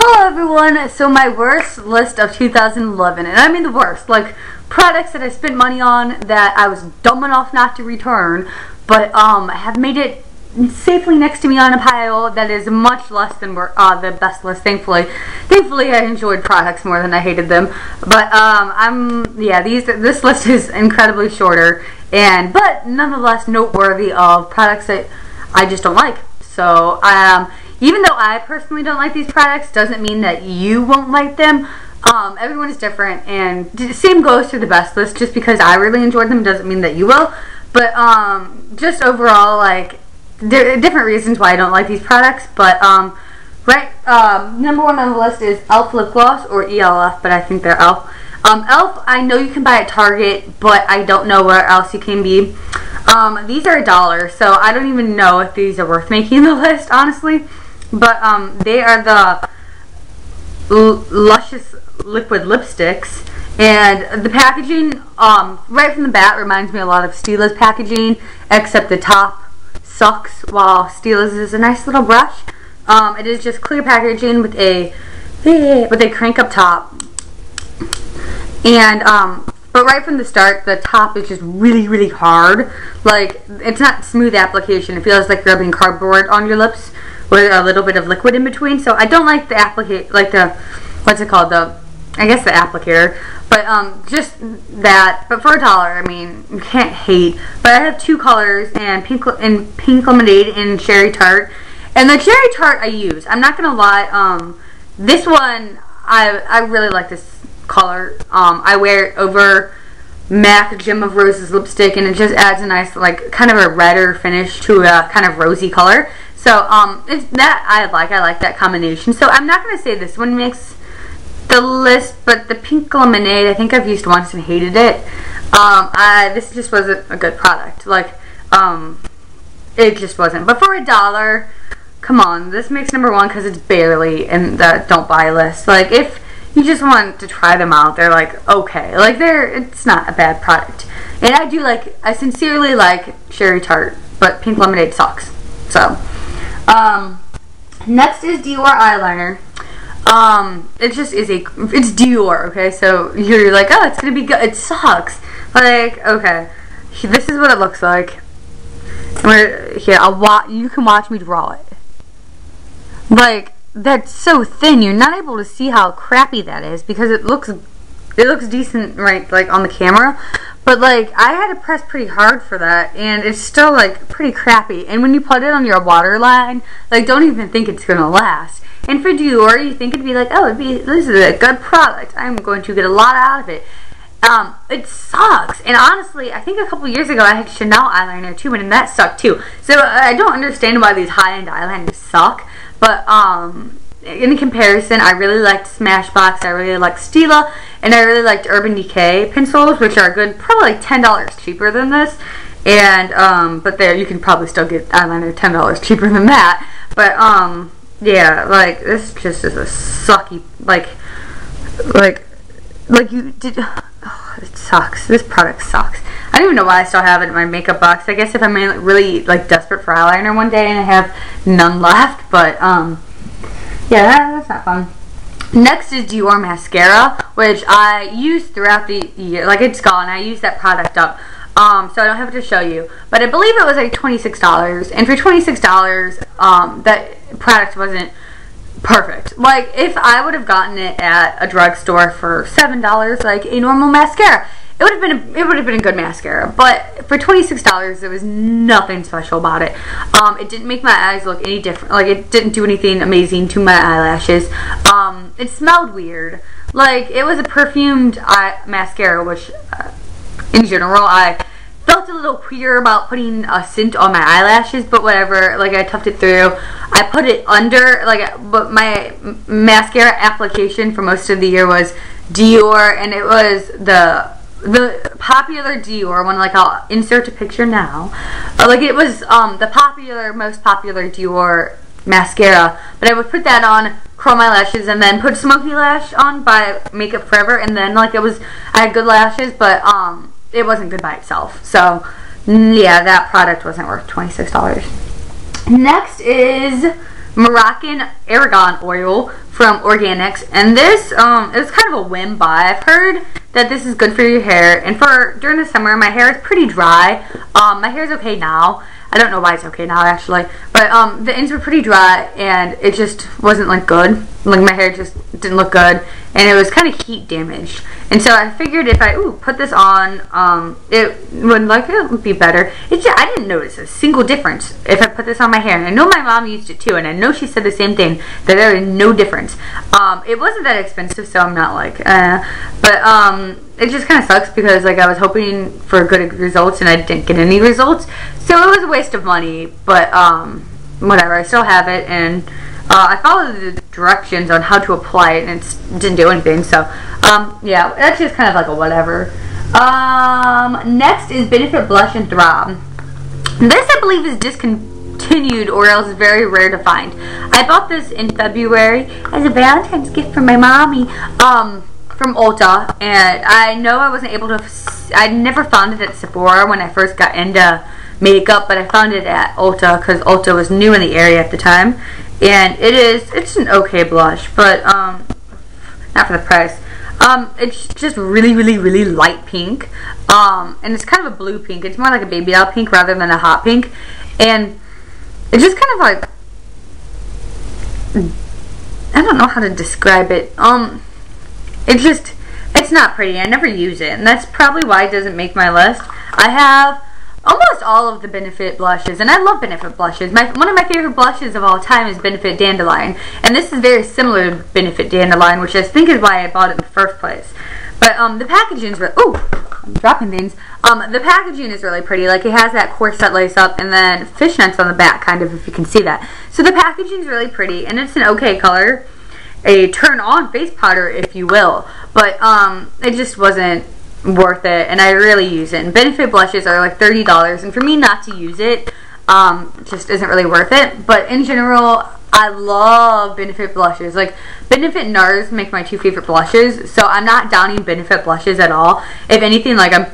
Hello everyone, so my worst list of 2011, and I mean the worst, like products that I spent money on that I was dumb enough not to return, but have made it safely next to me on a pile that is much less than the best list, thankfully. Thankfully I enjoyed products more than I hated them, but this list is incredibly shorter, but nonetheless noteworthy of products that I just don't like. So even though I personally don't like these products, doesn't mean that you won't like them. Everyone is different, and the same goes to the best list. Just because I really enjoyed them doesn't mean that you will. But just overall, like, there are different reasons why I don't like these products. But number one on the list is e.l.f. lip gloss, or ELF, but I think they're e.l.f. e.l.f. I know you can buy at Target, but I don't know where else you can be. These are $1, so I don't even know if these are worth making the list, honestly. But they are the Luscious Liquid Lipsticks, and the packaging, right from the bat, reminds me a lot of Stila's packaging, except the top sucks, while Stila's is a nice little brush. It is just clear packaging with a crank up top, and but right from the start, the top is just really, really hard. Like, it's not smooth application. It feels like rubbing cardboard on your lips with a little bit of liquid in between. So I don't like the what's it called? I guess the applicator. But just that. But for $1, I mean, you can't hate. But I have two colors, and pink lemonade and cherry tart. And the cherry tart I use. I'm not gonna lie. This one I really like this color. I wear it over MAC Gem of Roses lipstick, and it just adds a nice, like, kind of a redder finish to a kind of rosy color. So it's that I like that combination. So I'm not gonna say this one makes the list, but the pink lemonade I think I've used once and hated it. This just wasn't a good product. Like, it just wasn't. But for $1, come on, this makes number one because it's barely in the don't buy list. Like, if you just want to try them out, they're like okay. Like, it's not a bad product. And I sincerely like cherry tart, but pink lemonade sucks. So next is Dior eyeliner. It's Dior, okay? So you're like, oh, it's gonna be good. It sucks. Like, okay, this is what it looks like. Here, you can watch me draw it. Like, that's so thin, you're not able to see how crappy that is, because it looks decent, right, like on the camera, but like I had to press pretty hard for that, and it's still like pretty crappy. And when you put it on your waterline, like, don't even think it's gonna last. And for Dior, you think it'd be like, oh, this is a good product, I'm going to get a lot out of it. It sucks. And honestly, I think a couple years ago I had Chanel eyeliner too, and that sucked too. So I don't understand why these high-end eyeliners suck. But in comparison, I really liked Smashbox, I really liked Stila, and I really liked Urban Decay pencils, which are good, probably like $10 cheaper than this. And but there, you can probably still get eyeliner $10 cheaper than that. But yeah, like, this just is a sucky, like you did. Oh, it sucks. This product sucks. I don't even know why I still have it in my makeup box. I guess if I'm really like desperate for eyeliner one day and I have none left, but yeah, that's not fun. Next is Dior mascara, which I used throughout the year. Like, it's gone. I used that product up. So I don't have it to show you, but I believe it was like $26, and for $26, that product wasn't perfect. Like, if I would have gotten it at a drugstore for $7, like a normal mascara, it would have been a good mascara. But for $26, there was nothing special about it. It didn't make my eyes look any different. Like, it didn't do anything amazing to my eyelashes. It smelled weird. Like, it was a perfumed mascara, which in general I felt a little queer about putting a scent on my eyelashes, but whatever. Like, I tucked it through. I put it under, but my mascara application for most of the year was Dior, and it was the popular Dior one. Like, I'll insert a picture now. Like, it was the most popular Dior mascara, but I would put that on, curl my lashes, and then put Smoky Lash on by Makeup Forever, and then, like, I had good lashes, but it wasn't good by itself. So yeah, that product wasn't worth $26. Next is Moroccan Argan oil from Organics, and this it was kind of a whim buy. I've heard that this is good for your hair, and for during the summer my hair is pretty dry. My hair is okay now. I don't know why it's okay now actually, but the ends were pretty dry and it just wasn't like good. Like my hair just didn't look good and it was kind of heat damaged. And so I figured if I put this on, it would be better. I didn't notice a single difference if I put this on my hair. And I know my mom used it too, and I know she said the same thing, that there is no difference. It wasn't that expensive, so I'm not like, but it just kind of sucks because like I was hoping for good results and I didn't get any results, so it was a waste of money. But whatever, I still have it, and I followed the directions on how to apply it, and it didn't do anything. So yeah, that's just kind of like a whatever. Next is Benefit Blush and Throb. This I believe is discontinued or else very rare to find. I bought this in February as a Valentine's gift for my mommy. From Ulta, and I know I wasn't able to, I never found it at Sephora when I first got into makeup, but I found it at Ulta because Ulta was new in the area at the time, and it's an okay blush, but not for the price. It's just really light pink, and it's kind of a blue pink. It's more like a baby doll pink rather than a hot pink, and it's just kind of like, I don't know how to describe it. It's not pretty. I never use it, and that's probably why it doesn't make my list. I have almost all of the Benefit blushes, and I love Benefit blushes. One of my favorite blushes of all time is Benefit Dandelion, and this is very similar to Benefit Dandelion, which I think is why I bought it in the first place. But the packaging is really, I'm dropping things. The packaging is really pretty. Like, it has that corset lace up and then fishnets on the back, kind of, if you can see that. So the packaging is really pretty, and it's an okay color. A turn-on face powder, if you will, but it just wasn't worth it, and I rarely use it. And Benefit blushes are like $30, and for me not to use it just isn't really worth it. But in general, I love Benefit blushes. Like, Benefit NARS make my two favorite blushes, so I'm not downing Benefit blushes at all. If anything, like, I'm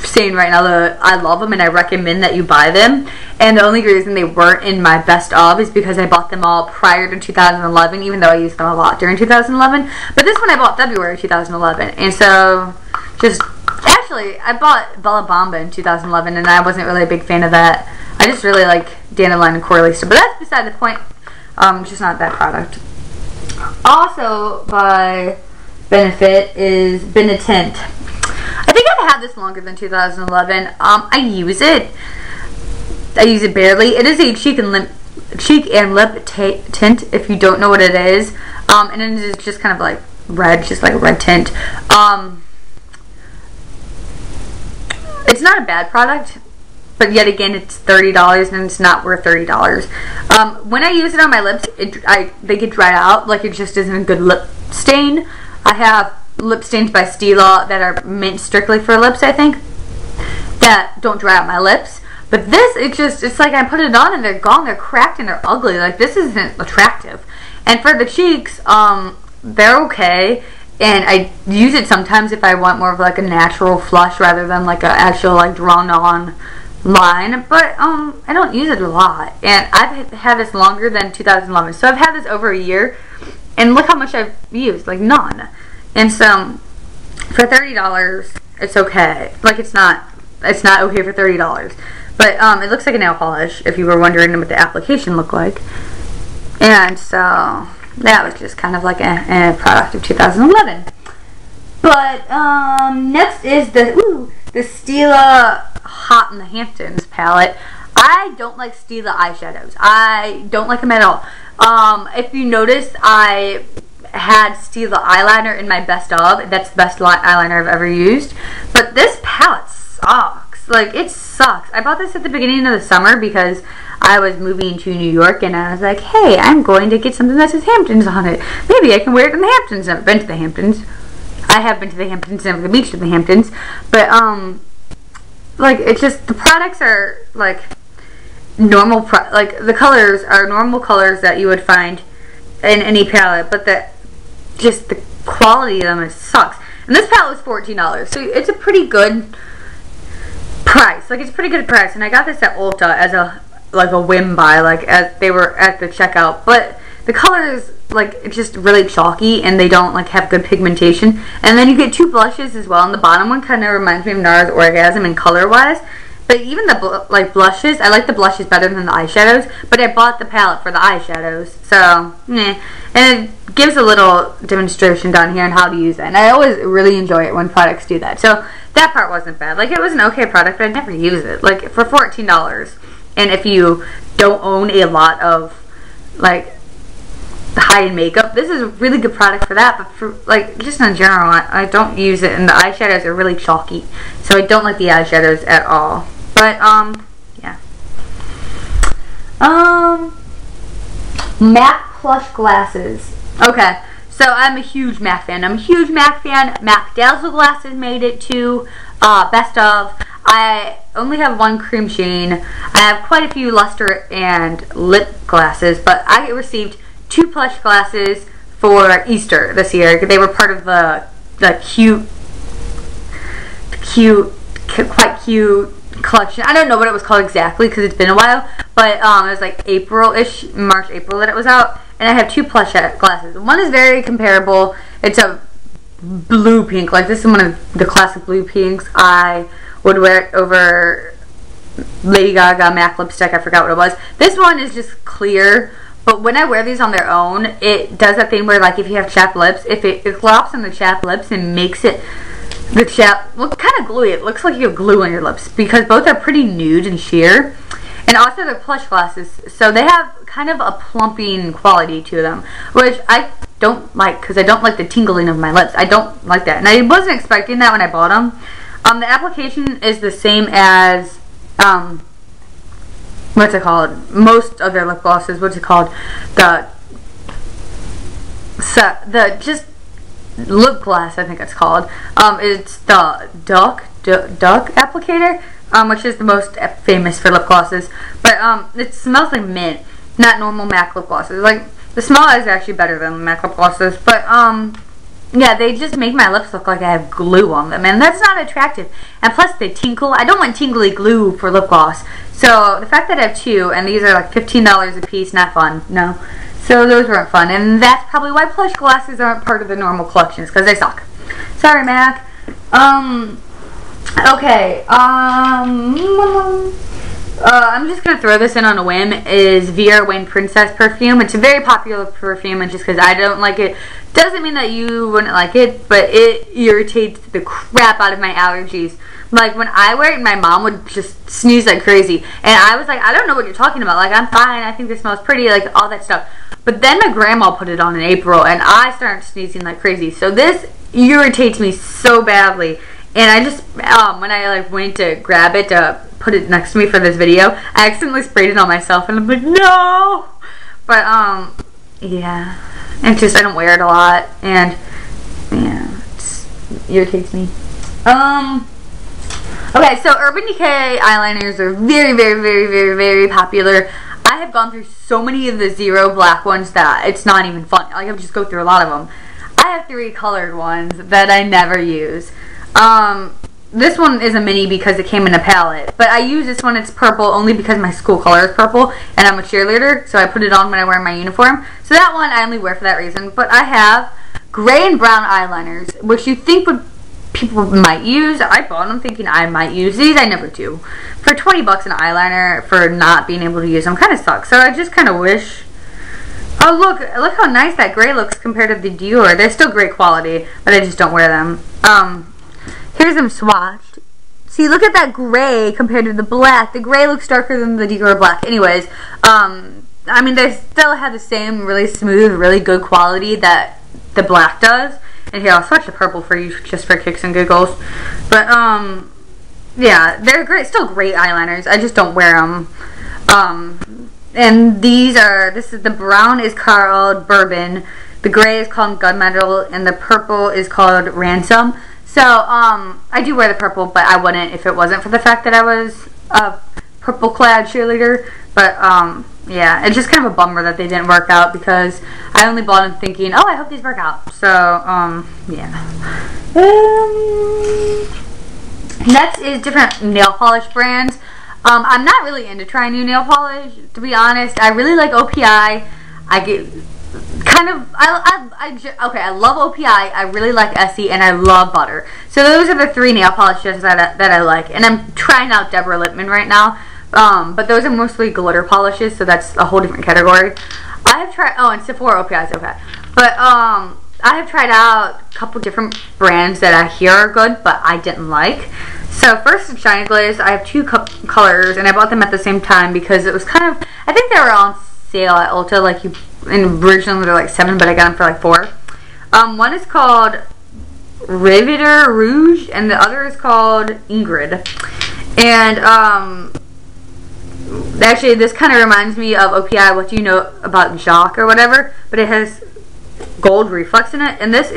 saying right now that I love them and I recommend that you buy them, and the only reason they weren't in my best of is because I bought them all prior to 2011, even though I used them a lot during 2011. But this one I bought February 2011, and so actually I bought Bella Bamba in 2011, and I wasn't really a big fan of that. I just really like Dandelion and Coralista, but that's beside the point. Just not that product. Also by Benefit is Benetint. I think I've had this longer than 2011. I use it. I use it barely. It is a cheek and lip tint, if you don't know what it is. And it is just kind of like red, just like a red tint. It's not a bad product, but yet again, it's $30 and it's not worth $30. When I use it on my lips, they get dried out. Like, it just isn't a good lip stain. I have lip stains by Stila that are meant strictly for lips, I think, that don't dry out my lips. But this, it's like I put it on and they're gone, they're cracked and they're ugly. Like, this isn't attractive. And for the cheeks, they're okay, and I use it sometimes if I want more of like a natural flush rather than like an actual like drawn on line. But I don't use it a lot, and I've had this longer than 2011, so I've had this over a year, and look how much I've used, like none. And so for $30, it's okay. Like, it's not okay for $30. But it looks like a nail polish, if you were wondering what the application looked like. And so that was just kind of like a product of 2011. But next is the Stila Hot in the Hamptons palette. I don't like Stila eyeshadows. I don't like them at all. If you notice, I had Stila eyeliner in my best of. That's the best eyeliner I've ever used. But this palette sucks. Like, it sucks. I bought this at the beginning of the summer because I was moving to New York, and I was like, hey, I'm going to get something that says Hamptons on it. Maybe I can wear it in the Hamptons. I've been to the Hamptons. I have been to the Hamptons, never the beach to the Hamptons. But, like, it's just, the products are, like, normal, like, the colors are normal colors that you would find in any palette, but just the quality of them, it sucks. And this palette was $14, so it's a pretty good price. Like, it's a pretty good price, and I got this at Ulta as a like a whim buy, like as they were at the checkout. But the colors, like, it's just really chalky, and they don't like have good pigmentation. And then you get 2 blushes as well, and the bottom one kind of reminds me of Nara's Orgasm in color wise. But even the like blushes, I like the blushes better than the eyeshadows. But I bought the palette for the eyeshadows, so and it gives a little demonstration down here on how to use it. And I always really enjoy it when products do that. So that part wasn't bad. Like, it was an okay product, but I'd never use it. Like, for $14, and if you don't own a lot of like high-end makeup, this is a really good product for that. But for like just in general, I don't use it, and the eyeshadows are really chalky, so I don't like the eyeshadows at all. But yeah. MAC plush glasses. Okay, so I'm a huge MAC fan. MAC Dazzle glasses made it to best of. I only have 1 cream sheen. I have quite a few luster and lip glasses, but I received 2 plush glasses for Easter this year. They were part of the quite cute collection. I don't know what it was called exactly because it's been a while, but it was like April-ish, March, April that it was out. And I have 2 plush glasses. One is very comparable. It's a blue pink. Like, this is one of the classic blue pinks. I would wear it over Lady Gaga MAC lipstick. I forgot what it was. This one is just clear. But when I wear these on their own, it does that thing where, like, if you have chapped lips, if it glops on the chapped lips and makes it, the chap look kind of gluey. It looks like you have glue on your lips because both are pretty nude and sheer. And also they're plush glasses, so they have kind of a plumping quality to them, which I don't like because I don't like the tingling of my lips. I don't like that, and I wasn't expecting that when I bought them. The application is the same as what's it called? Most of their lip glosses. What's it called? The just lip gloss, I think it's called. It's the Duck applicator, which is the most famous for lip glosses. But it smells like mint, not normal MAC lip glosses. Like, the smell is actually better than MAC lip glosses. But yeah, they just make my lips look like I have glue on them, and that's not attractive. And plus, they tinkle. I don't want tingly glue for lip gloss. So the fact that I have 2, and these are like $15 a piece, not fun. No. So those weren't fun, and that's probably why plush glasses aren't part of the normal collections, because they suck. Sorry, MAC. Okay, I'm just gonna throw this in on a whim. Is Vera Wayne Princess perfume. It's a very popular perfume, and just because I don't like it doesn't mean that you wouldn't like it, but it irritates the crap out of my allergies. Like, when I wear it, my mom would just sneeze like crazy, and I was like, I don't know what you're talking about. Like, I'm fine, I think this smells pretty, like, all that stuff. But then my grandma put it on in April, and I started sneezing like crazy. So this irritates me so badly. And I just, when I like went to grab it to put it next to me for this video, I accidentally sprayed it on myself, and I'm like, no! But, yeah. It's just, I don't wear it a lot, and, yeah, it irritates me. Okay, so Urban Decay eyeliners are very, very, very, very, very popular. I have gone through so many of the zero black ones that it's not even fun. Like, I just go through a lot of them. I have 3 colored ones that I never use. This one is a mini because it came in a palette, but I use this one. It's purple only because my school color is purple, and I'm a cheerleader, so I put it on when I wear my uniform. So that one I only wear for that reason. But I have gray and brown eyeliners, which you think people might use. I bought them thinking I might use these. I never do. For 20 bucks an eyeliner for not being able to use them kind of sucks. So I just kind of wish. Oh, look how nice that gray looks compared to the Dior. They're still great quality, but I just don't wear them. Here's them swatched. See, look at that gray compared to the black. The gray looks darker than the Dior black. Anyways, I mean, they still have the same really smooth, really good quality that the black does. And here, I'll swatch the purple for you just for kicks and giggles. But, yeah, they're great, still great eyeliners. I just don't wear them. And the brown is called Bourbon, the gray is called Gunmetal, and the purple is called Ransom. So, I do wear the purple, but I wouldn't if it wasn't for the fact that I was a purple-clad cheerleader. But, yeah, it's just kind of a bummer that they didn't work out because I only bought them thinking, oh, I hope these work out. So, yeah. Next is different nail polish brands. I'm not really into trying new nail polish, to be honest. I really like OPI. I get kind of, okay, I love OPI, I really like Essie, and I love Butter. So those are the 3 nail polishes that I like. And I'm trying out Deborah Lippmann right now. But those are mostly glitter polishes, so that's a whole different category. I have tried, oh, and Sephora OPI is okay. But, I have tried out a couple different brands that I hear are good, but I didn't like. So first is Shiny Glaze. I have 2 colors, and I bought them at the same time because it was kind of, I think they were on sale at Ulta, like and originally they're like $7, but I got them for like $4. One is called Riveter Rouge, and the other is called Ingrid. And, actually, this kind of reminds me of OPI, What Do You Know About Jock or whatever, but it has gold reflex in it. And this,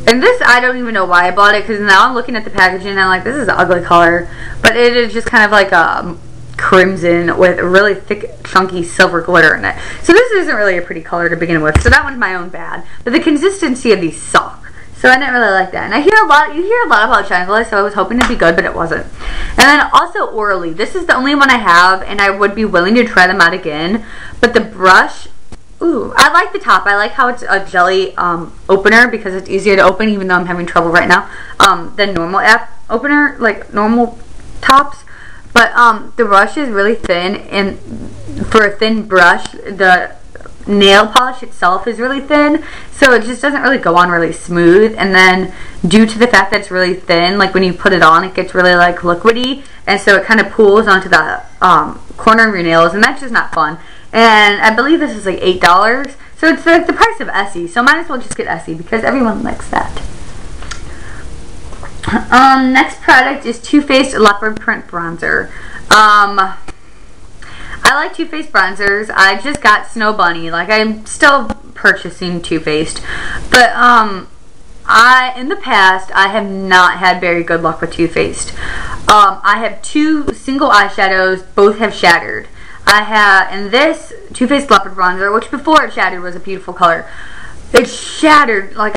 I don't even know why I bought it, because now I'm looking at the packaging and I'm like, this is an ugly color. But it is just kind of like a crimson with really thick, chunky silver glitter in it. So this isn't really a pretty color to begin with, so that one's my own bad. But the consistency of these suck. So I didn't really like that. And you hear a lot about Shine Glaze, so I was hoping it'd be good, but it wasn't. And then also Orally. This is the only one I have, and I would be willing to try them out again. But the brush, ooh, I like the top. I like how it's a jelly opener, because it's easier to open, even though I'm having trouble right now, than normal app opener, like normal tops. But the brush is really thin, and for a thin brush, the nail polish itself is really thin, so it just doesn't really go on really smooth. And then due to the fact that it's really thin, like when you put it on, it gets really like liquidy, and so it kind of pools onto the corner of your nails, and that's just not fun. And I believe this is like $8, so it's like the price of Essie, so might as well just get Essie because everyone likes that. Next product is Too Faced Leopard Print Bronzer. I like Too Faced bronzers. I just got Snow Bunny. Like, I'm still purchasing Too Faced, but in the past I have not had very good luck with Too Faced. I have 2 single eyeshadows, both have shattered. I have, and this Too Faced Leopard Bronzer, which before it shattered was a beautiful color, it's shattered. Like,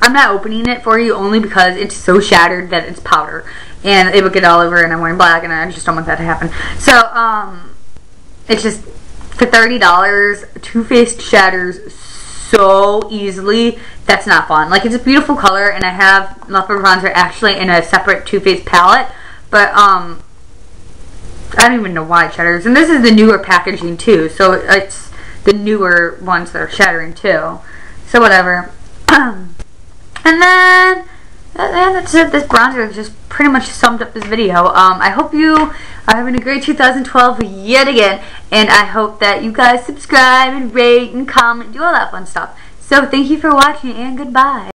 I'm not opening it for you only because it's so shattered that it's powder, and it would get all over, and I'm wearing black, and I just don't want that to happen. So, it's just, for $30, Too Faced shatters so easily. That's not fun. Like, it's a beautiful color, and I have Leopard Bronzer actually in a separate Too Faced palette, but, I don't even know why it shatters. And this is the newer packaging, too, so it's the newer ones that are shattering, too. So, whatever. And then, that's it. This bronzer just pretty much summed up this video. I hope you are having a great 2012 yet again, and I hope that you guys subscribe and rate and comment, do all that fun stuff. So thank you for watching, and goodbye.